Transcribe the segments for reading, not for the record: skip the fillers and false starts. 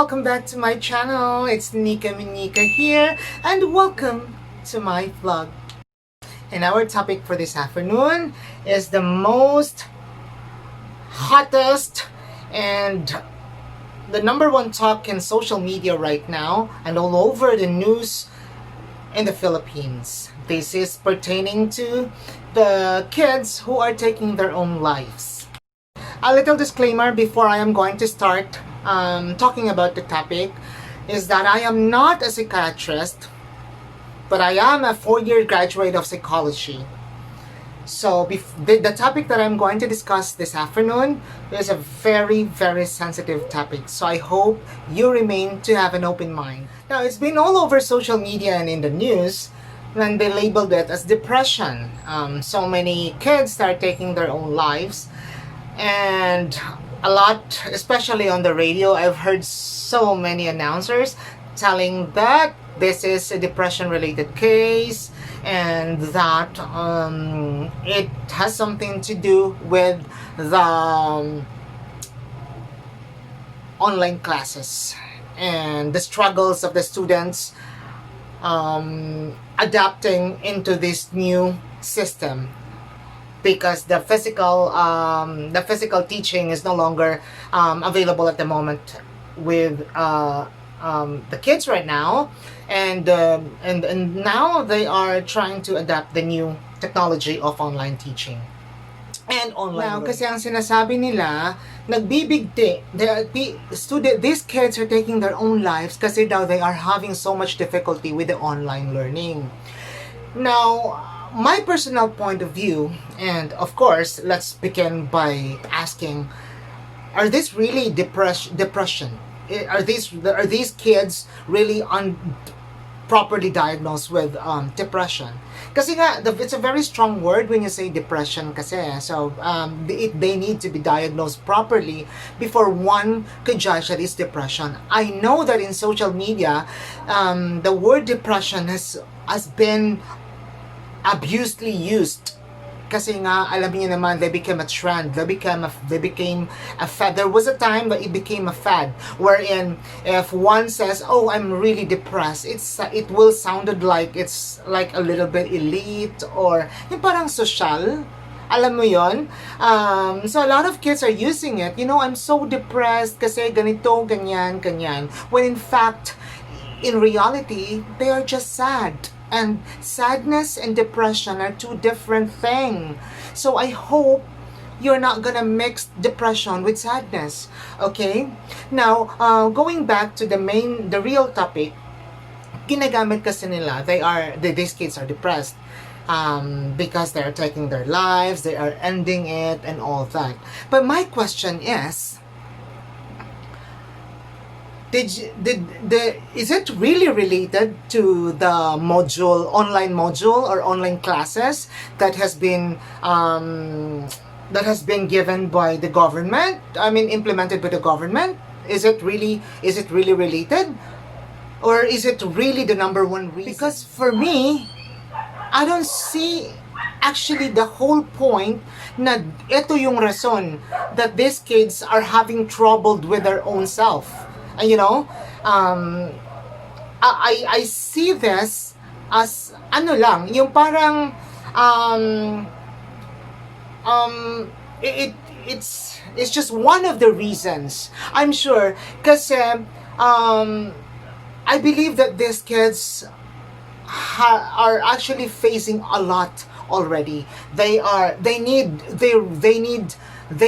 welcome back to my channel. It's Nika Minika here, and welcome to my vlog. And our topic for this afternoon is the most hottest and the number one talk in social media right now and all over the news in the Philippines. This is pertaining to the kids who are taking their own lives. A little disclaimer before I am going to start talking about the topic is that I am not a psychiatrist, but I am a 4-year graduate of psychology. So the topic that I'm going to discuss this afternoon is a very, very sensitive topic. So I hope you remain to have an open mind. Now, it's been all over social media and in the news when they labeled it as depression. So many kids start taking their own lives. And a lot, especially on the radio, I've heard so many announcers telling that this is a depression-related case and that it has something to do with the online classes and the struggles of the students adapting into this new system, because the physical teaching is no longer available at the moment with the kids right now, and now they are trying to adapt the new technology of online teaching and online. Now, kasi ang sinasabi nila, these kids are taking their own lives kasi daw they are having so much difficulty with the online learning. Now, my personal point of view, and of course, let's begin by asking, are this really depression? Are these kids really properly diagnosed with depression? Kasi nga, it's a very strong word when you say depression kasi. So, they need to be diagnosed properly before one could judge that it's depression. I know that in social media, the word depression has been abusedly used. Kasi nga, alam niyo naman, they became a trend. They became a fad. There was a time that it became a fad, wherein if one says, "Oh, I'm really depressed," it will sounded like it's like a little bit elite or yung parang social. Alam mo yon? So a lot of kids are using it. You know, I'm so depressed kasi ganito, ganyan, ganyan. When in fact, in reality, they are just sad. And sadness and depression are two different things. So I hope you're not gonna mix depression with sadness. Okay? Now, going back to the real topic, ginagamit kasi nila, these kids are depressed because they're taking their lives, they are ending it, and all that. But my question is, is it really related to the online module or online classes that has been given by the government? I mean, implemented by the government? Is it really related, or is it really the number one reason? Because for me, I don't see actually the whole point na ito yung rason that these kids are having trouble with their own self. And you know, I see this as yung parang it's just one of the reasons. I'm sure kasi I believe that these kids are actually facing a lot already. They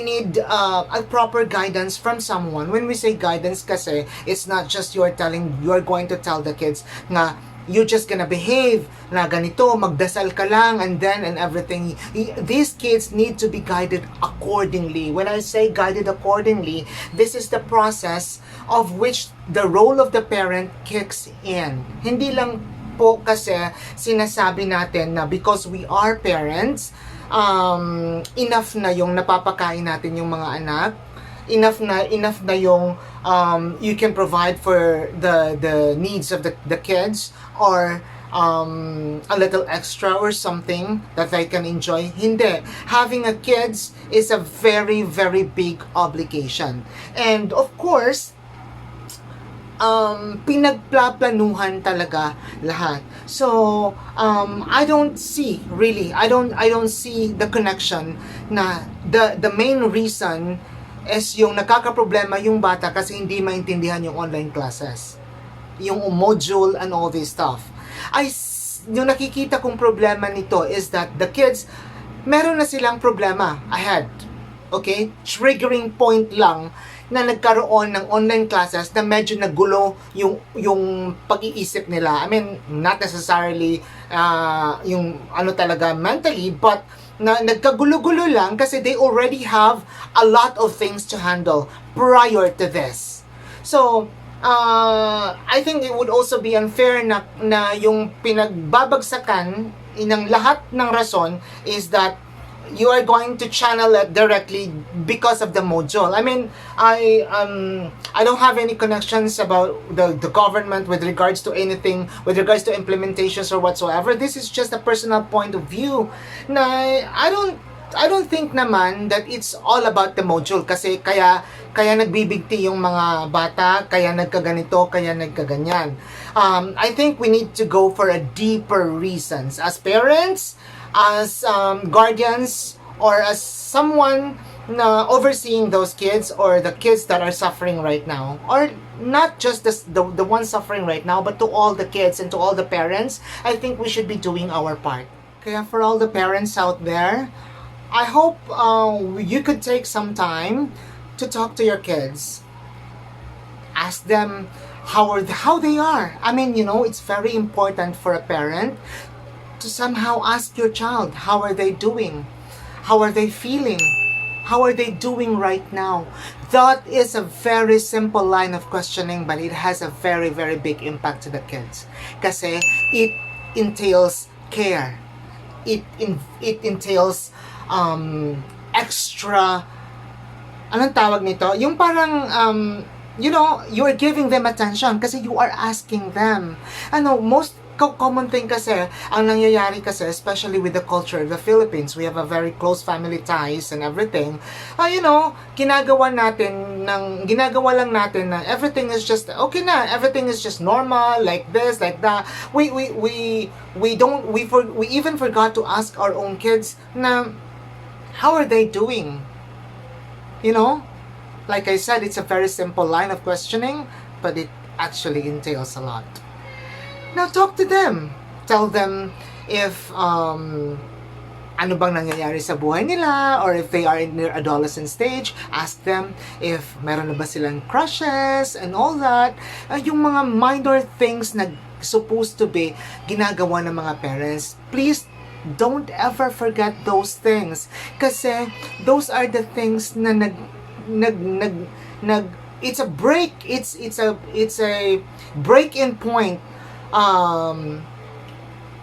need a proper guidance from someone. When we say guidance kasi, it's not just you're going to tell the kids na you're just gonna behave na ganito, magdasal ka lang, and everything. These kids need to be guided accordingly. When I say guided accordingly, this is the process of which the role of the parent kicks in. Hindi lang po kasi sinasabi natin na because we are parents, enough na yung napapakain natin yung mga anak, enough na yung you can provide for the needs of the kids, or a little extra or something that they can enjoy. Hindi. Having a kids is a very, very big obligation. And of course, pinagplaplanuhan talaga lahat. So, I don't see the connection na the main reason is yung nakakaproblema yung bata kasi hindi maintindihan yung online classes. Yung module and all this stuff. Yung nakikita kong problema nito is that the kids, meron na silang problema ahead. Okay? Triggering point lang na nagkaroon ng online classes na medyo nagulo yung pag-iisip nila. I mean, not necessarily yung ano talaga mentally, but na nagkagulo-gulo lang kasi they already have a lot of things to handle prior to this. So, I think it would also be unfair na yung pinagbabagsakan ng lahat ng rason is that you are going to channel it directly because of the module. I mean, I don't have any connections about the government with regards to anything, with regards to implementations or whatsoever. This is just a personal point of view. Na I don't think naman that it's all about the module kasi kaya nagbibigti yung mga bata, kaya nagkaganito, kaya nagkaganyan. I think we need to go for a deeper reasons as parents, as guardians, or as someone na overseeing those kids or the kids that are suffering right now, or not just the ones suffering right now, but to all the kids and to all the parents. I think we should be doing our part. Kaya for all the parents out there, I hope you could take some time to talk to your kids. Ask them how they are. I mean, it's very important for a parent to somehow ask your child, how are they doing? How are they feeling? How are they doing right now? That is a very simple line of questioning, but it has a very, very big impact to the kids. Kasi it entails care. It entails extra, anong tawag nito? Yung parang, you are giving them attention kasi you are asking them. Most common thing kasi, ang nangyayari kasi, especially with the culture of the Philippines, we have a very close family ties and everything. Ginagawa lang natin na everything is just okay na, everything is just normal, like this, like that. We even forgot to ask our own kids na how are they doing? Like I said, it's a very simple line of questioning, but it actually entails a lot. Now talk to them. Tell them if ano bang nangyayari sa buhay nila, or if they are in their adolescent stage, ask them if meron na ba silang crushes and all that. Yung mga minor things na supposed to be ginagawa ng mga parents, please don't ever forget those things. Kasi those are the things na it's a break, it's a break-in point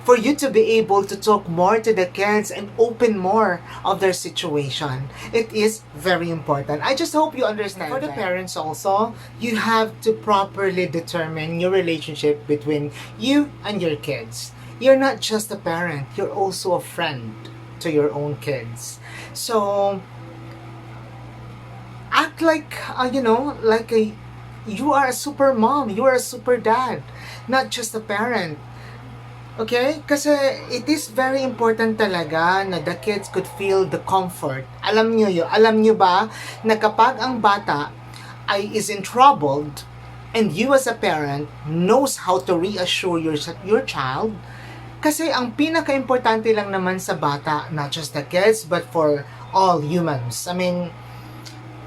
for you to be able to talk more to the kids and open more of their situation. It is very important. I just hope you understand. For the parents also, you have to properly determine your relationship between you and your kids. You're not just a parent, you're also a friend to your own kids. So act like you are a super mom, you are a super dad, not just a parent. Okay? Kasi it is very important talaga na the kids could feel the comfort. Alam nyo ba na kapag ang bata is in troubled and you as a parent knows how to reassure your child, kasi ang pinaka-importante lang naman sa bata, not just the kids, but for all humans. I mean,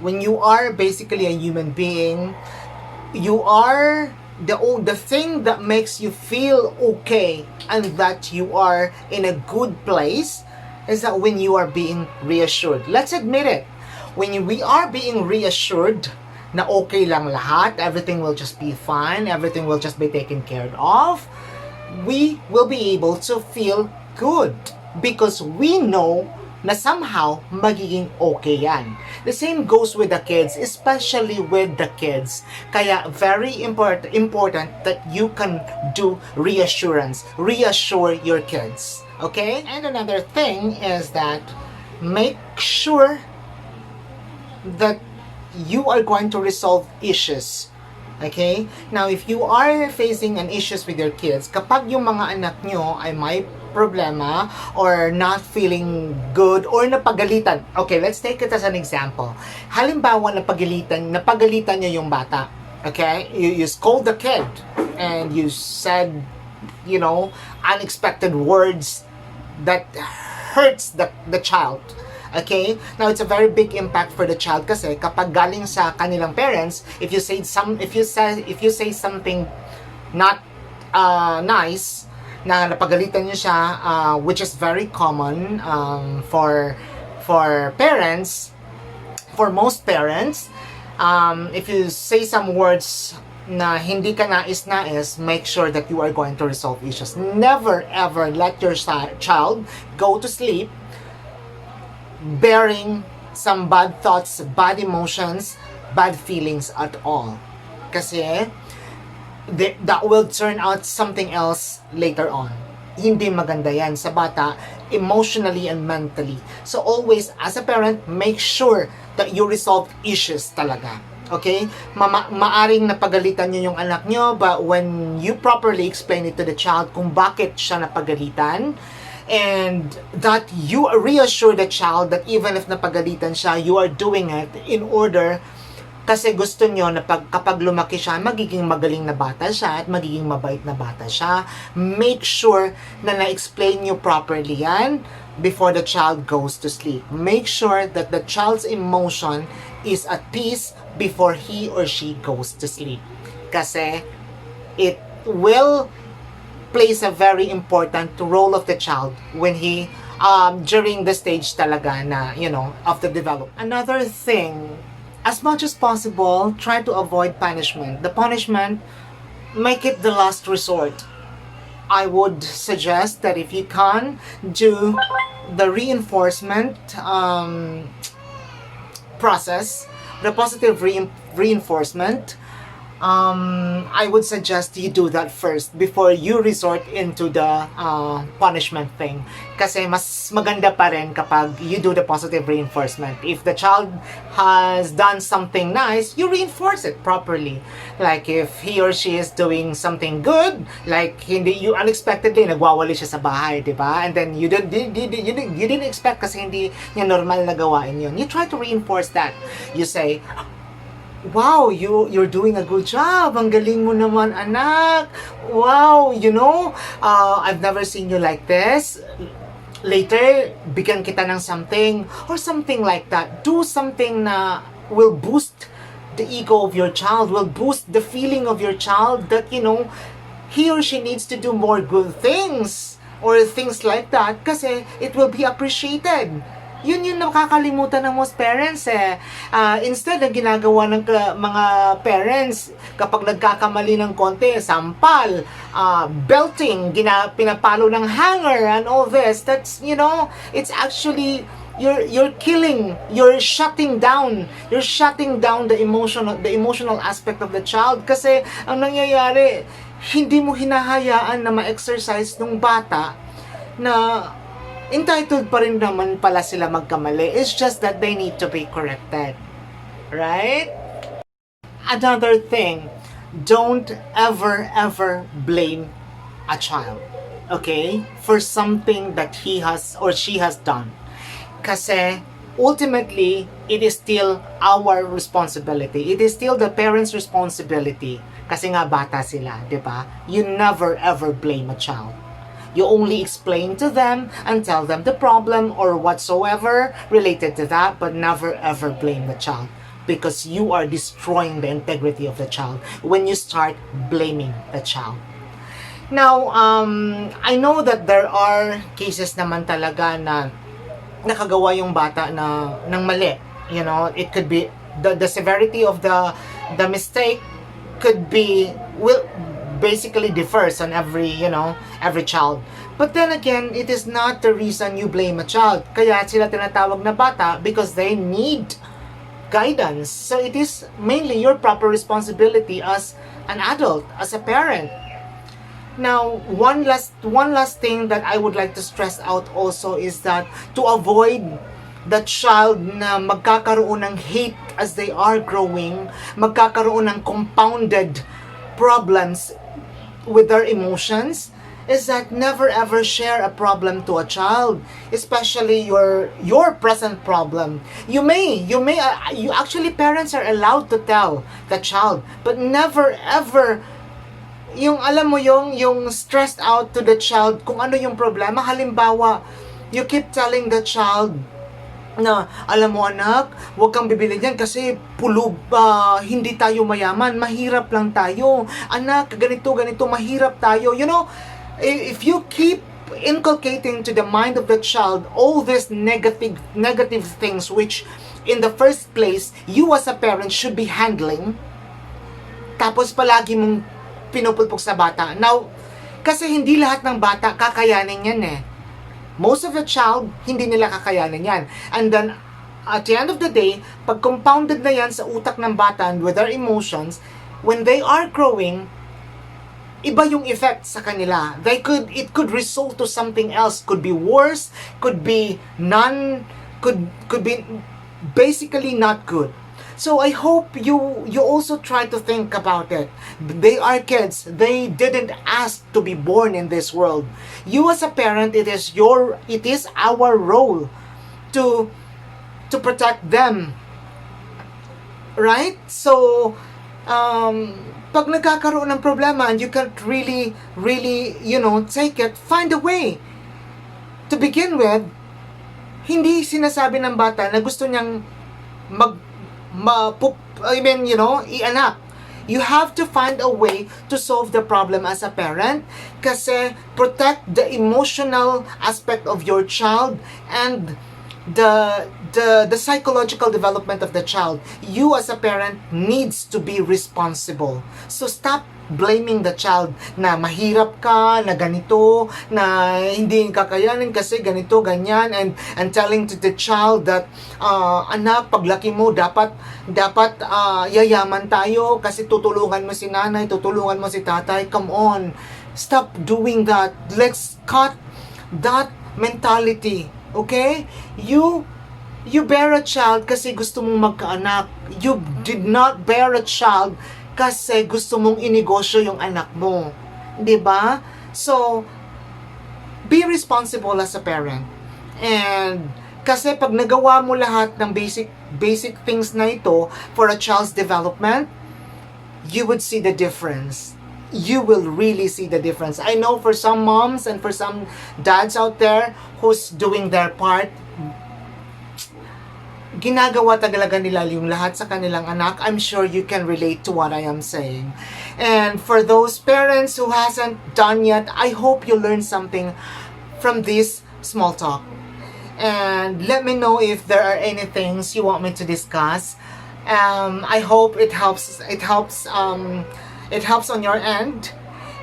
when you are basically a human being, you are the thing that makes you feel okay and that you are in a good place is that when you are being reassured. Let's admit it. When we are being reassured na okay lang lahat, everything will just be fine, everything will just be taken care of, we will be able to feel good because we know na somehow magiging okay yan. The same goes with the kids, especially with the kids. Kaya very important that you can do reassurance. Reassure your kids. Okay? And another thing is that make sure that you are going to resolve issues Okay? Now, if you are facing an issues with your kids, kapag yung mga anak nyo ay may problema or not feeling good or napagalitan. Okay, let's take it as an example. Halimbawa, napagalitan nyo yung bata. Okay? You scold the kid and you said, you know, unexpected words that hurts the child. Okay? Now, it's a very big impact for the child kasi kapag galing sa kanilang parents, if you say something not nice, na napagalitan niyo siya, which is very common for parents, for most parents, if you say some words na hindi ka nais-nais, make sure that you are going to resolve issues. Never ever let your child go to sleep bearing some bad thoughts, bad emotions, bad feelings at all. Kasi that will turn out something else later on. Hindi maganda yan sa bata, emotionally and mentally. So always, as a parent, make sure that you resolve issues talaga. Okay? Maaring napagalitan nyo yung anak nyo, but when you properly explain it to the child kung bakit siya napagalitan, and that you reassure the child that even if napagalitan siya, you are doing it in order kasi gusto nyo na kapag lumaki siya, magiging magaling na bata siya at magiging mabait na bata siya. Make sure na na-explain nyo properly yan before the child goes to sleep. Make sure that the child's emotion is at peace before he or she goes to sleep. Kasi it will plays a very important role of the child when he during the stage talaga na, you know, of the development. Another thing, as much as possible, try to avoid punishment. The punishment, make it the last resort. I would suggest that if you can, do the reinforcement process, the positive reinforcement. I would suggest you do that first before you resort into the punishment thing. Kasi mas maganda pa rin kapag you do the positive reinforcement. If the child has done something nice, you reinforce it properly. Like if he or she is doing something good, like you unexpectedly nagwawali siya sa bahay, di ba? And then you didn't expect kasi hindi niya normal na gawain yun. You try to reinforce that. You say, wow, you're doing a good job. Ang galing mo naman, anak. Wow, you know, I've never seen you like this. Later, bigyan kita ng something or something like that. Do something na will boost the ego of your child, will boost the feeling of your child that, you know, he or she needs to do more good things or things like that kasi it will be appreciated. Yun yung nakakalimutan ng most parents eh. Instead, ang ginagawa ng mga parents, kapag nagkakamali ng konti, sampal, belting, pinapalo ng hanger, and all this, that's, you know, it's actually, you're killing, you're shutting down the emotional aspect of the child. Kasi, ang nangyayari, hindi mo hinahayaan na ma-exercise ng bata na entitled pa rin naman pala sila magkamali. It's just that they need to be corrected. Right? Another thing, don't ever blame a child. Okay? For something that he has or she has done. Kasi ultimately, it is still our responsibility. It is still the parents' responsibility. Kasi nga bata sila, di ba? You never ever blame a child. You only explain to them and tell them the problem or whatsoever related to that, but never ever blame the child because you are destroying the integrity of the child when you start blaming the child. Now, I know that there are cases naman talaga na nakagawa yung bata na ng mali. You know, it could be the severity of the mistake could be basically differs on every child. But then again, it is not the reason you blame a child. Kaya sila tinatawag na bata because they need guidance. So it is mainly your proper responsibility as an adult, as a parent. Now, one last thing that I would like to stress out also is that to avoid the child na magkakaroon ng hate as they are growing, magkakaroon ng compounded problems with their emotions, is that never ever share a problem to a child, especially your present problem. You actually, parents are allowed to tell the child, but never ever yung alam mo yung stressed out to the child kung ano yung problema. Halimbawa, you keep telling the child na, alam mo anak, huwag kang bibili niyan kasi hindi tayo mayaman, mahirap lang tayo. Anak, ganito, mahirap tayo. You know, if you keep inculcating to the mind of the child all these negative things which in the first place you as a parent should be handling, tapos palagi mong pinupulpok sa bata. Now, kasi hindi lahat ng bata kakayanin yan eh. Most of the child, hindi nila kakayanin yan. And then, at the end of the day, pag compounded na yan sa utak ng bata and with their emotions, when they are growing, iba yung effect sa kanila. It could result to something else. Could be worse, could be could be basically not good. So I hope you also try to think about it. They are kids. They didn't ask to be born in this world. You as a parent, it is our role to protect them. Right? So pag nagkakaroon ng problema and you can't really take it, find a way. To begin with, hindi sinasabi ng bata na gusto niyang ianak. You have to find a way to solve the problem as a parent, kasi protect the emotional aspect of your child and the psychological development of the child. You as a parent needs to be responsible. So stop blaming the child na mahirap ka, na ganito, na hindi kakayanin kasi ganito, ganyan, and telling to the child that anak, paglaki mo dapat yayaman tayo kasi tutulungan mo si nanay, tutulungan mo si tatay. Come on, stop doing that. Let's cut that mentality. Okay? You bear a child kasi gusto mong magkaanak. You did not bear a child kasi gusto mong inegosyo yung anak mo. 'Di ba? So, be responsible as a parent. And kasi pag nagawa mo lahat ng basic things na ito for a child's development, you would see the difference. You will really see the difference. I know for some moms and for some dads out there who's doing their part, ginagawa talaga nila yung lahat sa kanilang anak. I'm sure you can relate to what I am saying. And for those parents who hasn't done yet, I hope you learn something from this small talk. And let me know if there are any things you want me to discuss. I hope it helps on your end.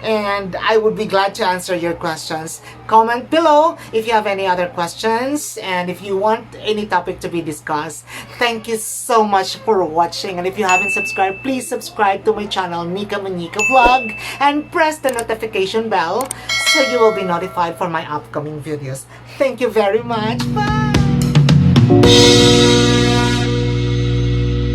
And I would be glad to answer your questions. Comment below if you have any other questions and if you want any topic to be discussed. Thank you so much for watching. And if you haven't subscribed, please subscribe to my channel, Nika Manika Vlog, and press the notification bell so you will be notified for my upcoming videos. Thank you very much. Bye!